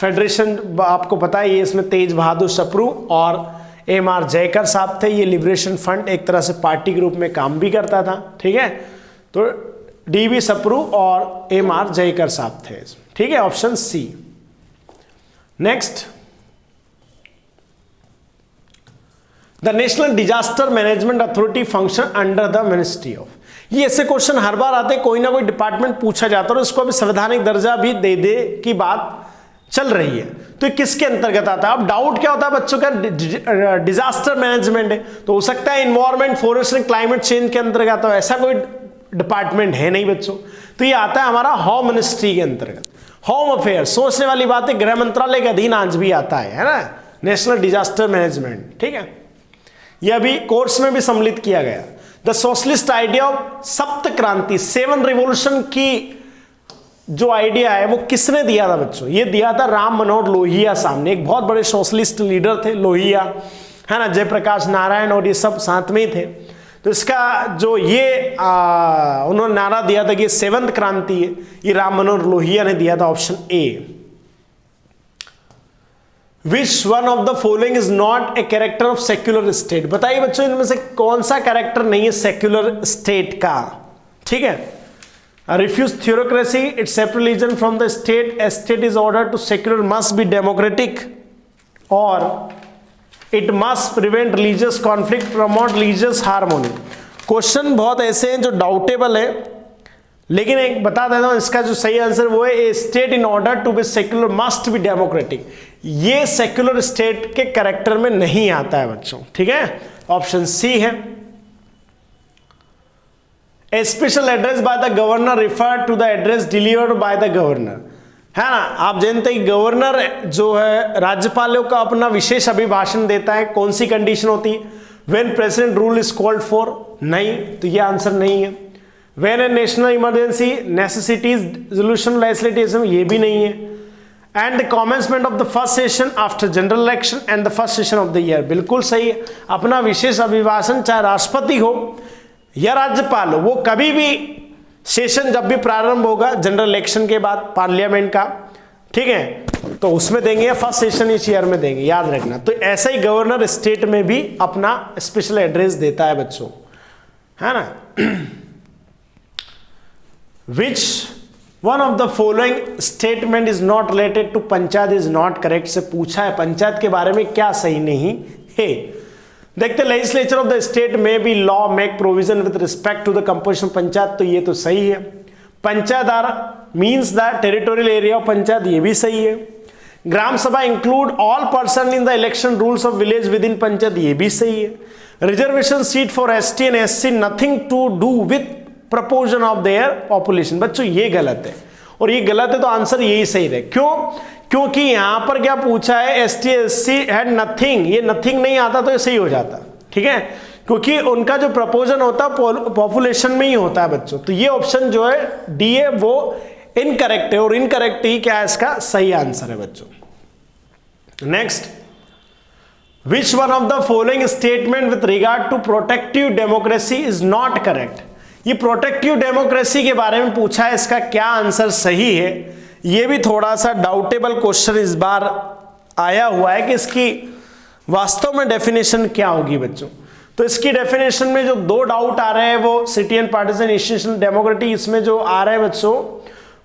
federation आपको पता है, ये इसमें तेज बहादुर सप्रू और एम.आर. जयकर साहब थे। ये लिबरेशन फ्रंट एक तरह से पार्टी के रूप में काम भी करता था, ठीक है। तो डी.बी. सप्रू और एम.आर. जयकर साहब थे, ठीक है, option C. Next, the national disaster management authority function under the ministry of. ये ऐसे क्वेश्चन हर बार आते हैं, कोई ना कोई डिपार्टमेंट पूछा जाता है और इसको अभी संवैधानिक दर्जा भी दे दे की बात चल रही है। तो ये किसके अंतर्गत आता है? अब डाउट क्या होता है बच्चों का, डिजास्टर मैनेजमेंट है तो हो सकता है environment, forest and climate change के अंतर्गत हो, ऐसा कोई डिपार्टमेंट है नहीं बच्चों। तो ये आता है हमारा होम मिनिस्ट्री के अंतर्गत। होम अफेयर, सोचने वाली बात है, गृह मंत्रालय के अधीन आज भी आता है ना, नेशनल डिजास्टर मैनेजमेंट, ठीक है। यह भी कोर्स में भी सम्मिलित किया गया। द सोशलिस्ट आइडिया ऑफ सप्त क्रांति, 7 रिवॉल्यूशन की जो आइडिया है वो किसने दिया था बच्चों? ये दिया था राम मनोहर लोहिया साहब ने, एक बहुत बड़े सोशलिस्ट लीडर थे लोहिया, है ना, जयप्रकाश नारायण और ये सब साथ में ही थे। तो इसका जो ये उन्होंने नारा दिया था कि 7th क्रांति है, ये राम मनोहर लोहिया ने दिया था, option A. Which one of the following is not a character of secular state? बताइए बच्चों इनमें से कौन सा कैरेक्टर नहीं है सेक्युलर स्टेट का, ठीक है। Refuse theocracy, its separate religion from the state, a state is ordered to secular must be democratic, और it must prevent religious conflict, promote religious harmony। Question बहुत ऐसे हैं जो डाउटेबल है, लेकिन एक बता देता हूं इसका जो सही आंसर वो है a state in order to be secular must be democratic. ये सेक्युलर स्टेट के कैरेक्टर में नहीं आता है बच्चों, ठीक है, ऑप्शन सी है। A special address by the governor refer to the address delivered by the governor, है ना। आप जानते हैं गवर्नर जो है राज्यपालों का अपना विशेष अभिभाषण देता है, कौन सी कंडीशन होती है? When president rule is called for, नहीं, तो ये आंसर नहीं है। When A national emergency necessities resolution legislative, ये भी नहीं है। And the commencement of the first session after general election and the first session of the year, बिल्कुल सही है। अपना विशेष अभिभाषण चाहे राष्ट्रपति हो या राज्यपाल हो, वो कभी भी सेशन जब भी प्रारंभ होगा जनरल इलेक्शन के बाद पार्लियामेंट का, ठीक है, तो उसमें देंगे या फर्स्ट सेशन इस ईयर में देंगे, याद रखना। तो ऐसा ही गवर्नर स्टेट में भी अपना स्पेशल एड्रेस देता है बच्चों, है ना। Which one of the following statement is not related to panchayat is not correct से पूछा है, पंचायत के बारे में क्या सही नहीं है। देखते लेजिस्लेचर ऑफ द स्टेट में भी law make provision with respect to the composition panchayat, तो ये तो सही है। Panchayat are means the territorial area of panchayat, ये भी सही है। Gram sabha include all person in the election rules of village with in panchayat, ये भी सही है। Reservation seat for ST and SC nothing to do with proportion of their population, बच्चों ये गलत है, और ये गलत है तो आंसर यही सही रहे। क्यों? क्योंकि यहां पर क्या पूछा है, एसटी एससी हैड नथिंग, ये नथिंग नहीं आता तो ये सही हो जाता, ठीक है, क्योंकि उनका जो प्रपोजन होता है पॉपुलेशन में ही होता है बच्चों। तो ये ऑप्शन जो है डी है वो इनकरेक्ट है, और इनकरेक्ट ही क्या है इसका सही आंसर है बच्चों। Next, which one of the following statement with regard to protective democracy is not correct? ये प्रोटेक्टिव डेमोक्रेसी के बारे में पूछा है, इसका क्या आंसर सही है? ये भी थोड़ा सा डाउटेबल क्वेश्चन इस बार आया हुआ है कि इसकी वास्तव में डेफिनेशन क्या होगी बच्चों। तो इसकी डेफिनेशन में जो 2 डाउट आ रहे हैं वो city and partition institutional democracy, इसमें जो आ रहे हैं बच्चों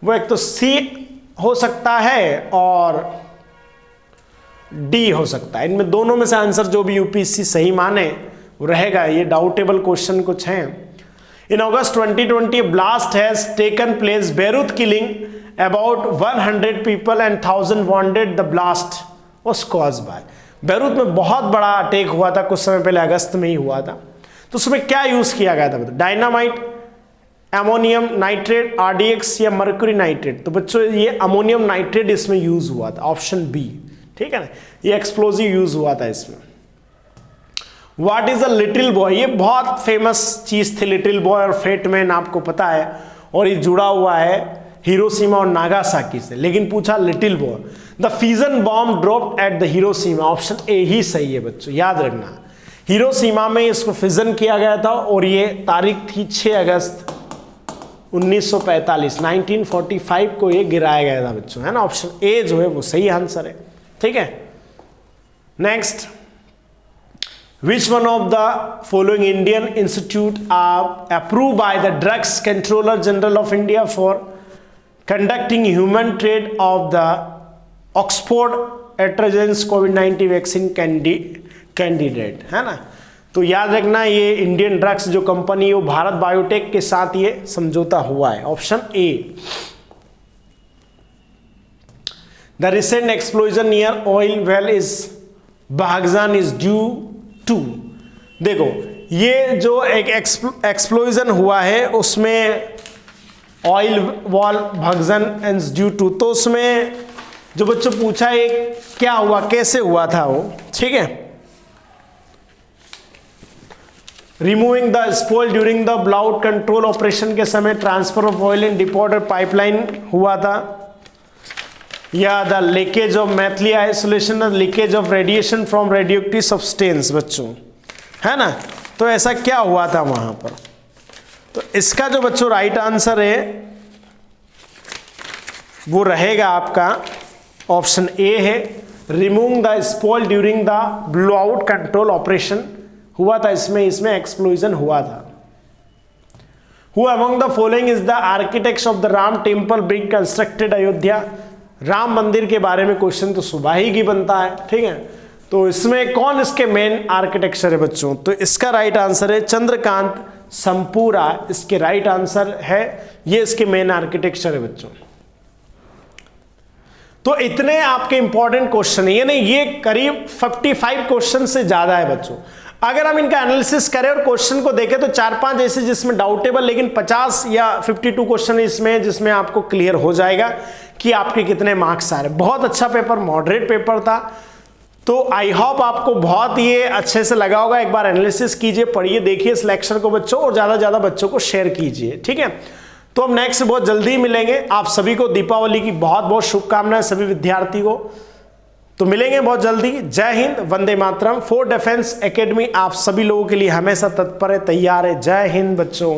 वो एक तो सी हो सकता है और डी हो सकता है। इनमें दोनों में से आंसर जो भी यूपीएससी सही माने वो रहेगा। ये डाउटेबल क्वेश्चन कुछ हैं। In August 2020, a blast has taken place, Beirut, killing about 100 people and 1,000 wounded. The blast was caused by, Beirut में बहुत बड़ा अटैक हुआ था कुछ समय पहले, अगस्त में ही हुआ था। तो उसमें क्या यूज किया गया था? डायनामाइट, अमोनियम नाइट्रेट, आरडीएक्स या मर्क्यूरी नाइट्रेट? तो बच्चों ये अमोनियम नाइट्रेट इसमें यूज हुआ था, ऑप्शन बी, ठीक है ना, ये एक्सप्लोजिव यूज हुआ था इसमें। What is a little boy? ये बहुत फेमस चीज थी लिटिल बॉय और फेट मैन, आपको पता है, और ये जुड़ा हुआ है हिरोशिमा और नागासाकी से। लेकिन पूछा Little Boy, the fission bomb dropped at the Hiroshima, option A ही सही है बच्चों, याद रखना। हिरोशिमा में इसको फिजन किया गया था और ये तारीख थी 6 अगस्त 1945 1945 को ये गिराया गया था बच्चों, है ना। ऑप्शन ए जो है वो सही आंसर है, ठीक है। Next, which one of the following Indian institute are approve by the drugs controller general of India for conducting human trade of the Oxford AstraZeneca कोविड-19 वैक्सीन कैंडिडेट, है ना। तो याद रखना ये इंडियन ड्रग्स जो कंपनी है वो भारत बायोटेक के साथ ये समझौता हुआ है, option A. The recent explosion near oil well is Baghjan is due to, देखो ये जो एक एक्सप्लोजन हुआ है उसमें oil well Baghjan is due to, तो उसमें जो बच्चों पूछा है क्या हुआ, कैसे हुआ था वो, ठीक है। Removing the spoil during the blowout control operation के समय transfer of oil in deporter pipeline हुआ था, या the leakage of methyl isolation, the leakage of radiation from radioactive substance बच्चों, है ना। तो ऐसा क्या हुआ था वहां पर, तो इसका जो बच्चों राइट आंसर है वो रहेगा आपका ऑप्शन ए है, removing the spoil during the blowout control operation हुआ था, इसमें एक्सप्लोजन हुआ था। Who among the following is the architects of the Ram temple being constructed Ayodhya, Ram मंदिर के बारे में क्वेश्चन तो सुबह ही की बनता है, ठीक है। तो इसमें कौन इसके मेन आर्किटेक्चर है बच्चों, तो इसका राइट आंसर है चंद्रकांत संपूरा, इसके राइट आंसर है, ये इसके मेन आर्किटेक्चर है बच्चों। तो इतने आपके इंपॉर्टेंट क्वेश्चन है, यानी ये करीब 55 क्वेश्चन से ज्यादा है बच्चों। अगर हम इनका एनालिसिस करें और क्वेश्चन को देखें तो 4-5 ऐसे जिसमें डाउटेबल, लेकिन 50 या 52 क्वेश्चन इसमें जिसमें आपको क्लियर हो जाएगा कि आपके कितने मार्क्स आ रहे। बहुत अच्छा पेपर, मॉडरेट पेपर था, तो आई होप आपको बहुत ये अच्छे से लगा होगा। एक बार एनालिसिस कीजिए, पढ़िए, देखिए इस लेक्चर को बच्चों, और ज़्यादा से ज़्यादा बच्चों को शेयर कीजिए, ठीक है। तो हम नेक्स्ट बहुत जल्दी मिलेंगे। आप सभी को दीपावली की बहुत बहुत शुभकामनाएं, सभी विद्यार्थी को। तो मिलेंगे बहुत जल्दी। जय Hind, Vande Mataram. Fort defence academy आप सभी लोगों के लिए हमेशा तत्पर है, तैयार है। जय हिंद बच्चों।